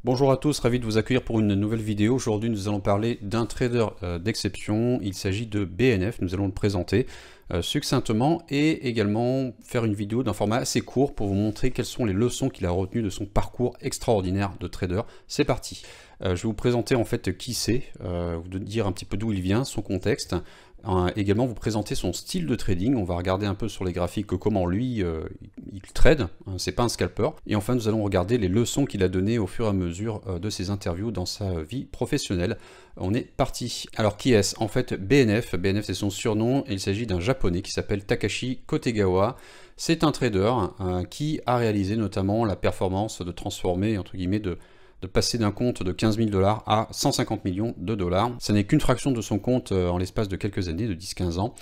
Bonjour à tous, ravi de vous accueillir pour une nouvelle vidéo. Aujourd'hui, nous allons parler d'un trader d'exception. Il s'agit de BNF. Nous allons le présenter succinctement et également faire une vidéo d'un format assez court pour vous montrer quelles sont les leçons qu'il a retenues de son parcours extraordinaire de trader. C'est parti. Je vais vous présenter en fait qui c'est, vous dire un petit peu d'où il vient, son contexte. Également vous présenter son style de trading. On va regarder un peu sur les graphiques comment lui il trade, c'est pas un scalper. Et enfin nous allons regarder les leçons qu'il a données au fur et à mesure de ses interviews dans sa vie professionnelle. On est parti. Alors qui est-ce? En fait BNF c'est son surnom et il s'agit d'un japonais qui s'appelle Takashi Kotegawa. C'est un trader qui a réalisé notamment la performance de transformer entre guillemets de passer d'un compte de 15 000 $ à 150 millions de dollars. Ça n'est qu'une fraction de son compte en l'espace de quelques années, de 10-15 ans.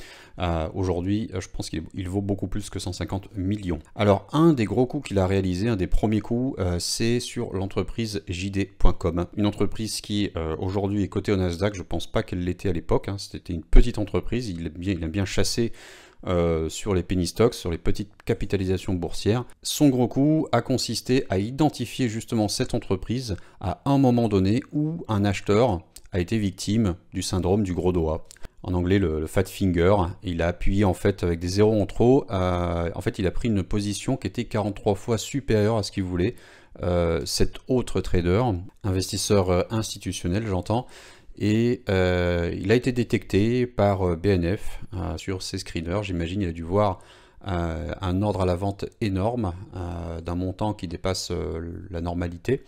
Aujourd'hui, je pense qu'il vaut beaucoup plus que 150 millions. Alors, un des gros coups qu'il a réalisé, un des premiers coups, c'est sur l'entreprise JD.com. Une entreprise qui, aujourd'hui, est cotée au Nasdaq. Je ne pense pas qu'elle l'était à l'époque. C'était une petite entreprise. Il a bien chassé sur les penny stocks, sur les petites capitalisations boursières. Son gros coup a consisté à identifier justement cette entreprise à un moment donné où un acheteur a été victime du syndrome du gros doigt. En anglais, le fat finger. Il a appuyé en fait avec des zéros en trop. En fait, il a pris une position qui était 43 fois supérieure à ce qu'il voulait. Cet autre trader, investisseur institutionnel, j'entends, et il a été détecté par BNF sur ses screeners. J'imagine il a dû voir un ordre à la vente énorme d'un montant qui dépasse la normalité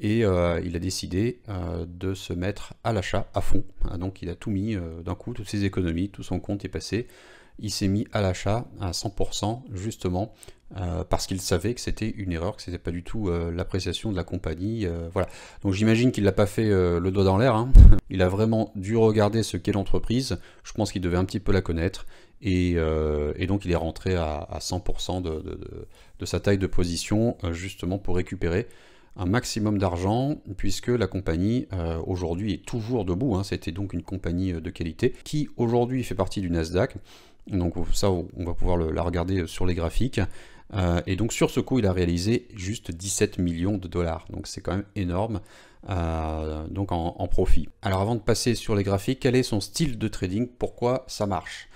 et il a décidé de se mettre à l'achat à fond. Donc il a tout mis d'un coup, toutes ses économies, tout son compte est passé. Il s'est mis à l'achat à 100% justement parce qu'il savait que c'était une erreur, que c'était pas du tout l'appréciation de la compagnie. Voilà. Donc j'imagine qu'il l'a pas fait le doigt dans l'air. Il a vraiment dû regarder ce qu'est l'entreprise. Je pense qu'il devait un petit peu la connaître et donc il est rentré à 100% de sa taille de position justement pour récupérer un maximum d'argent puisque la compagnie aujourd'hui est toujours debout. C'était donc une compagnie de qualité qui aujourd'hui fait partie du Nasdaq. Donc ça, on va pouvoir la regarder sur les graphiques. Et donc sur ce coup, il a réalisé juste 17 millions de dollars. Donc c'est quand même énorme donc en profit. Alors avant de passer sur les graphiques, quel est son style de trading? Pourquoi ça marche?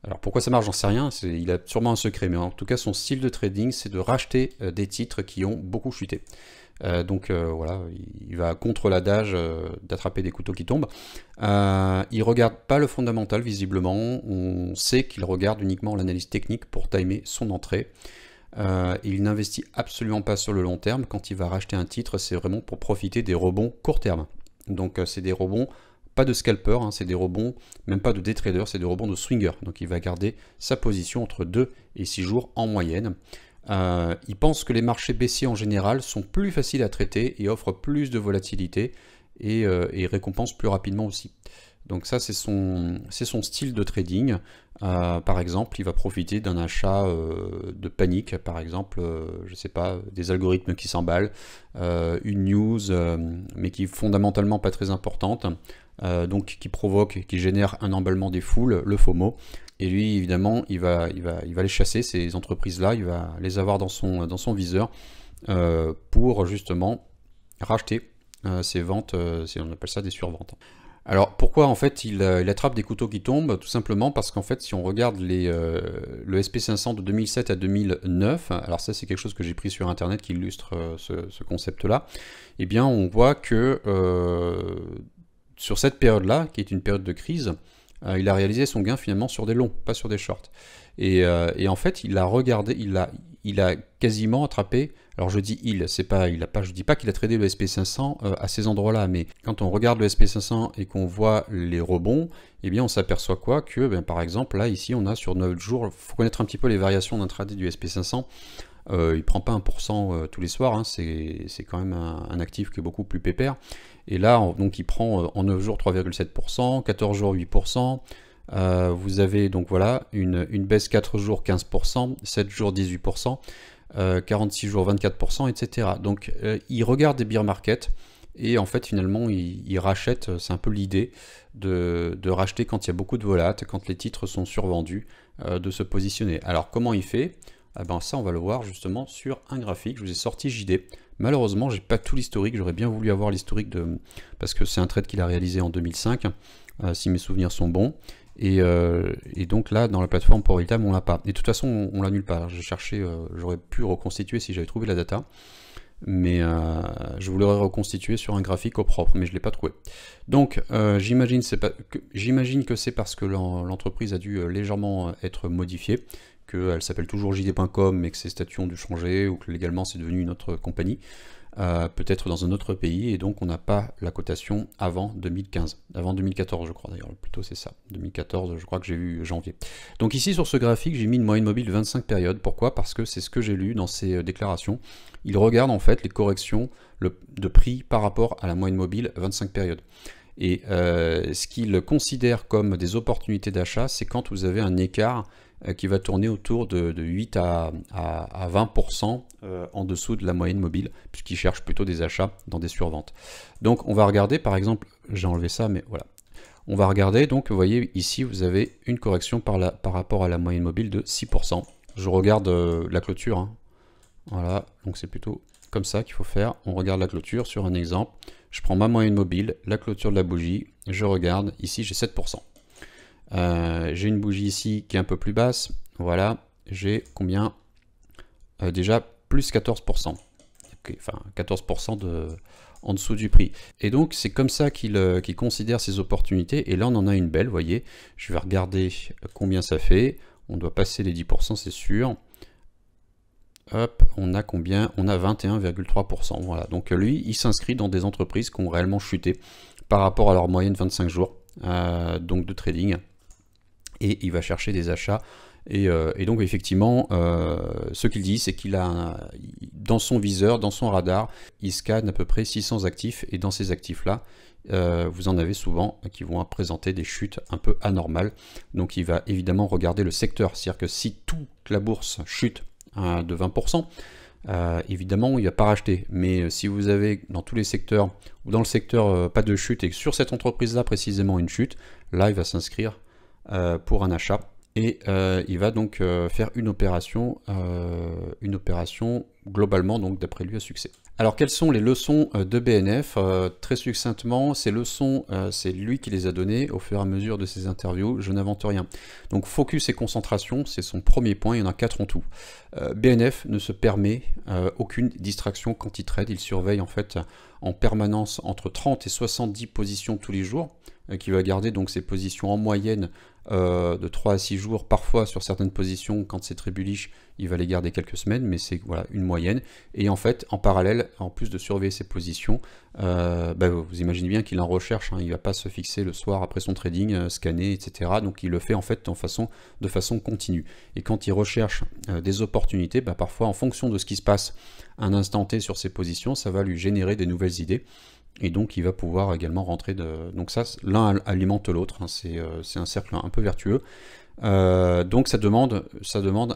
Alors pourquoi ça marche, j'en sais rien, il a sûrement un secret, mais en tout cas son style de trading, c'est de racheter des titres qui ont beaucoup chuté. Voilà, il va contre l'adage d'attraper des couteaux qui tombent. Il regarde pas le fondamental visiblement, on sait qu'il regarde uniquement l'analyse technique pour timer son entrée. Il n'investit absolument pas sur le long terme. Quand il va racheter un titre, c'est vraiment pour profiter des rebonds court terme. Donc c'est des rebonds, pas de scalper, c'est des rebonds, même pas de day trader, c'est des rebonds de swinger. Donc il va garder sa position entre 2 et 6 jours en moyenne. Il pense que les marchés baissiers en général sont plus faciles à traiter et offrent plus de volatilité et récompensent plus rapidement aussi. Donc ça c'est son style de trading. Par exemple, il va profiter d'un achat de panique, par exemple, je sais pas, des algorithmes qui s'emballent, une news mais qui est fondamentalement pas très importante, donc qui génère un emballement des foules, le FOMO. Et lui, évidemment, il va les chasser, ces entreprises-là, il va les avoir dans son viseur pour justement racheter ces ventes, on appelle ça des surventes. Alors pourquoi en fait il attrape des couteaux qui tombent? Tout simplement parce qu'en fait si on regarde le SP500 de 2007 à 2009, alors ça c'est quelque chose que j'ai pris sur internet qui illustre ce concept-là, eh bien on voit que sur cette période-là, qui est une période de crise, il a réalisé son gain finalement sur des longs, pas sur des shorts. Et en fait, il a regardé, il a quasiment attrapé. Alors je dis je dis pas qu'il a tradé le SP500 à ces endroits-là, mais quand on regarde le SP500 et qu'on voit les rebonds, eh bien on s'aperçoit quoi que, par exemple, là ici on a sur 9 jours, il faut connaître un petit peu les variations d'intraday du SP500. Il prend pas 1% tous les soirs, c'est quand même un actif qui est beaucoup plus pépère. Et là, donc il prend en 9 jours 3,7%, 14 jours 8%. Vous avez donc voilà une baisse 4 jours 15%, 7 jours 18%, 46 jours 24%, etc. Donc il regarde des bear markets et en fait finalement il rachète, c'est un peu l'idée de racheter quand il y a beaucoup de volat, quand les titres sont survendus, de se positionner. Alors comment il fait? Ah ben ça, on va le voir justement sur un graphique. Je vous ai sorti JD. Malheureusement, j'ai pas tout l'historique. J'aurais bien voulu avoir l'historique parce que c'est un trade qu'il a réalisé en 2005, si mes souvenirs sont bons. Et donc là, dans la plateforme pour Realtime, on l'a pas. Et de toute façon, on l'a nulle part. J'ai cherché, j'aurais pu reconstituer si j'avais trouvé la data. Mais je voulais reconstituer sur un graphique au propre, mais je ne l'ai pas trouvé. Donc j'imagine que c'est parce que l'entreprise a dû légèrement être modifiée, qu'elle s'appelle toujours JD.com, mais que ses statuts ont dû changer, ou que légalement c'est devenu une autre compagnie, peut-être dans un autre pays, et donc on n'a pas la cotation avant 2015, avant 2014 je crois d'ailleurs, plutôt c'est ça, 2014 je crois que j'ai vu janvier. Donc ici sur ce graphique j'ai mis une moyenne mobile de 25 périodes, pourquoi? Parce que c'est ce que j'ai lu dans ces déclarations, il regarde en fait les corrections de prix par rapport à la moyenne mobile 25 périodes. Et ce qu'il considère comme des opportunités d'achat, c'est quand vous avez un écart qui va tourner autour de 8 à 20% en dessous de la moyenne mobile, puisqu'il cherche plutôt des achats dans des surventes. Donc on va regarder par exemple, j'ai enlevé ça, mais voilà. On va regarder, donc vous voyez ici, vous avez une correction par rapport à la moyenne mobile de 6%. Je regarde la clôture, hein. Voilà, donc c'est plutôt comme ça qu'il faut faire. On regarde la clôture sur un exemple. Je prends ma moyenne mobile, la clôture de la bougie, je regarde, ici j'ai 7%. J'ai une bougie ici qui est un peu plus basse, voilà, j'ai combien? Déjà plus 14%. Okay, enfin 14% en dessous du prix. Et donc c'est comme ça qu'il considère ses opportunités, et là on en a une belle, vous voyez. Je vais regarder combien ça fait, on doit passer les 10% c'est sûr. Hop, on a combien? On a 21,3%. Voilà. Donc lui, il s'inscrit dans des entreprises qui ont réellement chuté par rapport à leur moyenne 25 jours donc de trading. Et il va chercher des achats. Et donc effectivement, ce qu'il dit, c'est qu'il a dans son viseur, dans son radar, il scanne à peu près 600 actifs. Et dans ces actifs-là, vous en avez souvent qui vont présenter des chutes un peu anormales. Donc il va évidemment regarder le secteur. C'est-à-dire que si toute la bourse chute de 20%, évidemment il ne va pas racheter, mais si vous avez dans tous les secteurs ou dans le secteur pas de chute et que sur cette entreprise là précisément une chute, là il va s'inscrire pour un achat et il va donc faire une opération globalement donc d'après lui à succès. Alors quelles sont les leçons de BNF? Très succinctement, ces leçons, c'est lui qui les a données au fur et à mesure de ses interviews, je n'invente rien. Donc focus et concentration, c'est son premier point, il y en a 4 en tout. BNF ne se permet aucune distraction quand il trade, il surveille en fait en permanence entre 30 et 70 positions tous les jours, qui va garder donc ses positions en moyenne de 3 à 6 jours, parfois sur certaines positions, quand c'est très bullish, il va les garder quelques semaines, mais c'est voilà, une moyenne. Et en fait, en parallèle, en plus de surveiller ses positions, vous imaginez bien qu'il en recherche, hein, il ne va pas se fixer le soir après son trading, scanner, etc. Donc il le fait en fait de façon continue. Et quand il recherche des opportunités, parfois en fonction de ce qui se passe à un instant T sur ses positions, ça va lui générer des nouvelles idées. Et donc il va pouvoir également rentrer donc ça, l'un alimente l'autre, hein, c'est un cercle un peu vertueux. Donc ça demande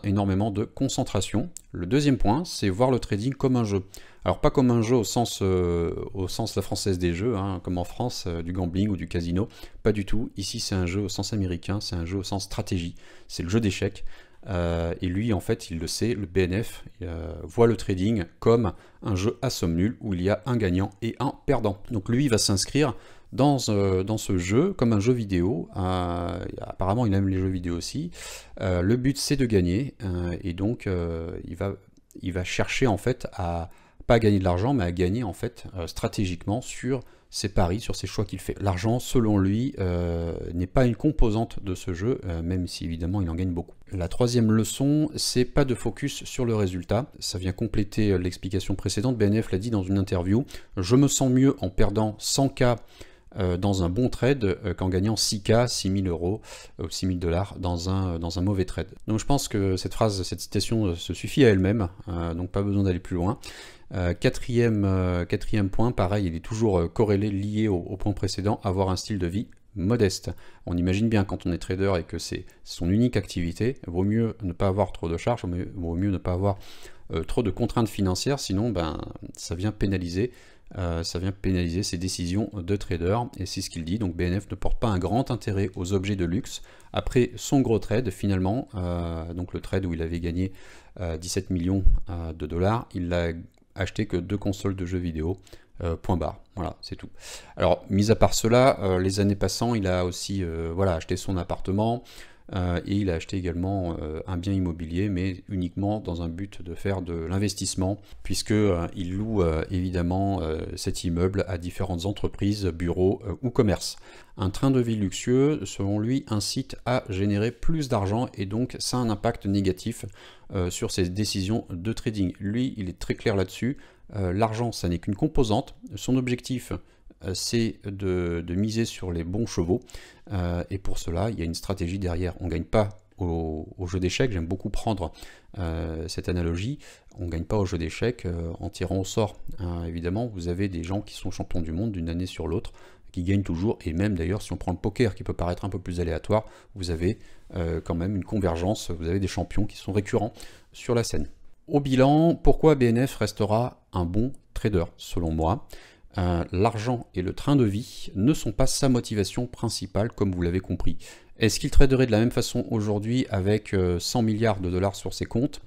énormément de concentration. Le deuxième point, c'est voir le trading comme un jeu. Alors pas comme un jeu au sens la française des jeux, hein, comme en France, du gambling ou du casino, pas du tout. Ici c'est un jeu au sens américain, c'est un jeu au sens stratégie, c'est le jeu d'échecs. Et lui en fait il le sait, le BNF voit le trading comme un jeu à somme nulle où il y a un gagnant et un perdant. Donc lui il va s'inscrire dans ce jeu comme un jeu vidéo. Apparemment il aime les jeux vidéo aussi. Le but c'est de gagner et donc il va chercher en fait à pas gagner de l'argent mais à gagner en fait stratégiquement sur ses paris, sur ses choix qu'il fait. L'argent, selon lui, n'est pas une composante de ce jeu, même si évidemment il en gagne beaucoup. La troisième leçon, c'est pas de focus sur le résultat. Ça vient compléter l'explication précédente. BNF l'a dit dans une interview. Je me sens mieux en perdant 100K dans un bon trade qu'en gagnant 6K, 6000 euros, 6000 dollars dans un mauvais trade. Donc je pense que cette citation se suffit à elle-même, donc pas besoin d'aller plus loin. Quatrième point, pareil, il est toujours corrélé, lié au point précédent, avoir un style de vie modeste. On imagine bien quand on est trader et que c'est son unique activité, vaut mieux ne pas avoir trop de charges, vaut mieux ne pas avoir trop de contraintes financières, sinon ça vient pénaliser ça vient pénaliser ses décisions de trader, et c'est ce qu'il dit. Donc BNF ne porte pas un grand intérêt aux objets de luxe. Après son gros trade, finalement, donc le trade où il avait gagné 17 millions de dollars, il n'a acheté que 2 consoles de jeux vidéo. Point barre, voilà, c'est tout. Alors, mis à part cela, les années passant, il a aussi voilà, acheté son appartement, et il a acheté également un bien immobilier, mais uniquement dans un but de faire de l'investissement, puisque il loue évidemment cet immeuble à différentes entreprises, bureaux ou commerces. Un train de vie luxueux, selon lui, incite à générer plus d'argent, et donc ça a un impact négatif sur ses décisions de trading. Lui, il est très clair là-dessus. L'argent, ça n'est qu'une composante. Son objectif, c'est de miser sur les bons chevaux. Et pour cela, il y a une stratégie derrière. On ne gagne pas au jeu d'échecs. J'aime beaucoup prendre cette analogie. On ne gagne pas au jeu d'échecs en tirant au sort. Évidemment, vous avez des gens qui sont champions du monde d'une année sur l'autre, qui gagnent toujours. Et même d'ailleurs, si on prend le poker, qui peut paraître un peu plus aléatoire, vous avez quand même une convergence. Vous avez des champions qui sont récurrents sur la scène. Au bilan, pourquoi BNF restera un bon trader? Selon moi, l'argent et le train de vie ne sont pas sa motivation principale, comme vous l'avez compris. Est-ce qu'il traderait de la même façon aujourd'hui avec 100 milliards de dollars sur ses comptes?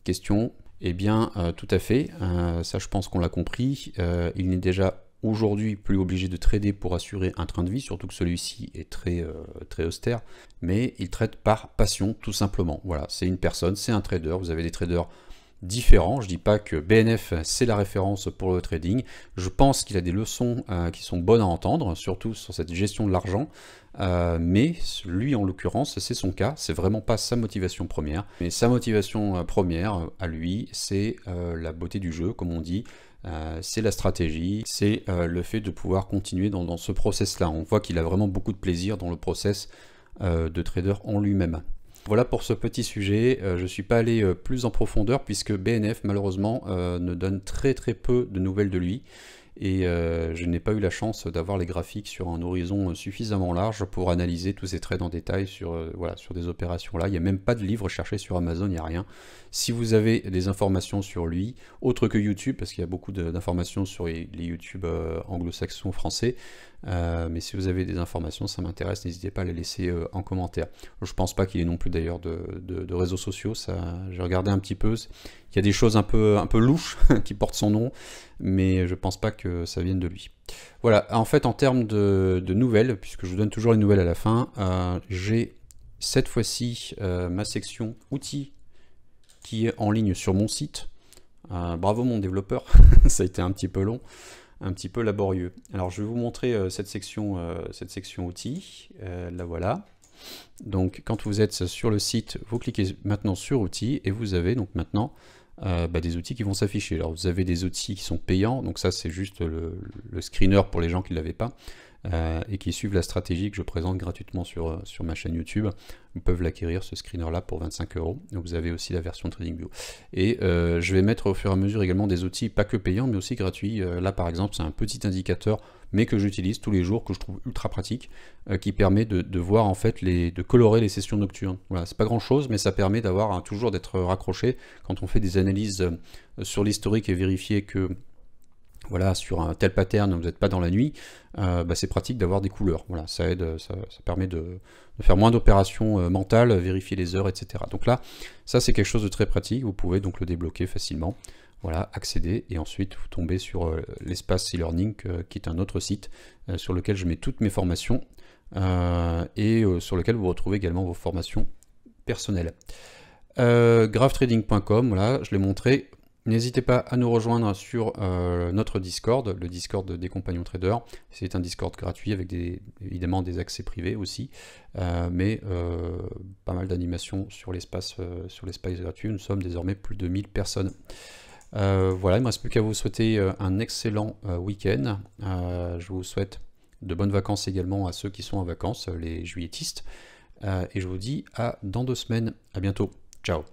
Question. Eh bien, tout à fait. Ça, je pense qu'on l'a compris. Il n'est déjà aujourd'hui plus obligé de trader pour assurer un train de vie, surtout que celui-ci est très austère, mais il trade par passion, tout simplement. Voilà, c'est une personne, c'est un trader. Vous avez des traders différents. Je dis pas que BNF c'est la référence pour le trading. Je pense qu'il a des leçons qui sont bonnes à entendre, surtout sur cette gestion de l'argent. Mais lui, en l'occurrence, c'est son cas. C'est vraiment pas sa motivation première. Mais sa motivation première à lui, c'est la beauté du jeu, comme on dit. C'est la stratégie, c'est le fait de pouvoir continuer dans ce process-là. On voit qu'il a vraiment beaucoup de plaisir dans le process de trader en lui-même. Voilà pour ce petit sujet. Je ne suis pas allé plus en profondeur puisque BNF malheureusement ne donne très peu de nouvelles de lui. Et je n'ai pas eu la chance d'avoir les graphiques sur un horizon suffisamment large pour analyser tous ces trades en détail sur, voilà, sur des opérations là. Il n'y a même pas de livre cherché sur Amazon, il n'y a rien. Si vous avez des informations sur lui, autre que YouTube, parce qu'il y a beaucoup d'informations sur les YouTube anglo-saxons, français, mais si vous avez des informations, ça m'intéresse, n'hésitez pas à les laisser en commentaire. Je pense pas qu'il ait non plus d'ailleurs de réseaux sociaux, j'ai regardé un petit peu, il y a des choses un peu louches qui portent son nom, mais je pense pas que ça vienne de lui. Voilà, en fait en termes de nouvelles, puisque je vous donne toujours les nouvelles à la fin, j'ai cette fois-ci ma section outils qui est en ligne sur mon site. Bravo mon développeur, ça a été un petit peu long, un petit peu laborieux. Alors je vais vous montrer cette section outils, la voilà. Donc quand vous êtes sur le site, vous cliquez maintenant sur outils et vous avez donc maintenant des outils qui vont s'afficher. Alors vous avez des outils qui sont payants, donc ça c'est juste le screener pour les gens qui ne l'avaient pas et qui suivent la stratégie que je présente gratuitement sur ma chaîne YouTube. Vous peuvent l'acquérir ce screener là pour 25 €. Donc vous avez aussi la version TradingView. Et je vais mettre au fur et à mesure également des outils pas que payants mais aussi gratuits. Là par exemple c'est un petit indicateur mais que j'utilise tous les jours, que je trouve ultra pratique, qui permet de voir en fait de colorer les sessions nocturnes. Voilà, c'est pas grand chose, mais ça permet d'avoir toujours d'être raccroché quand on fait des analyses sur l'historique et vérifier que voilà, sur un tel pattern, vous n'êtes pas dans la nuit, c'est pratique d'avoir des couleurs. Voilà, ça aide, ça permet de faire moins d'opérations mentales, vérifier les heures, etc. Donc là, ça c'est quelque chose de très pratique, vous pouvez donc le débloquer facilement. Voilà, accéder et ensuite vous tombez sur l'espace e-learning qui est un autre site sur lequel je mets toutes mes formations et sur lequel vous retrouvez également vos formations personnelles. Graphtrading.com, voilà, je l'ai montré. N'hésitez pas à nous rejoindre sur notre Discord, le Discord des compagnons traders. C'est un Discord gratuit avec évidemment des accès privés aussi, mais pas mal d'animations sur l'espace gratuit. Nous sommes désormais plus de 1000 personnes. Voilà, il ne me reste plus qu'à vous souhaiter un excellent week-end. Je vous souhaite de bonnes vacances également à ceux qui sont en vacances, les juilletistes. Et je vous dis à dans 2 semaines. À bientôt. Ciao.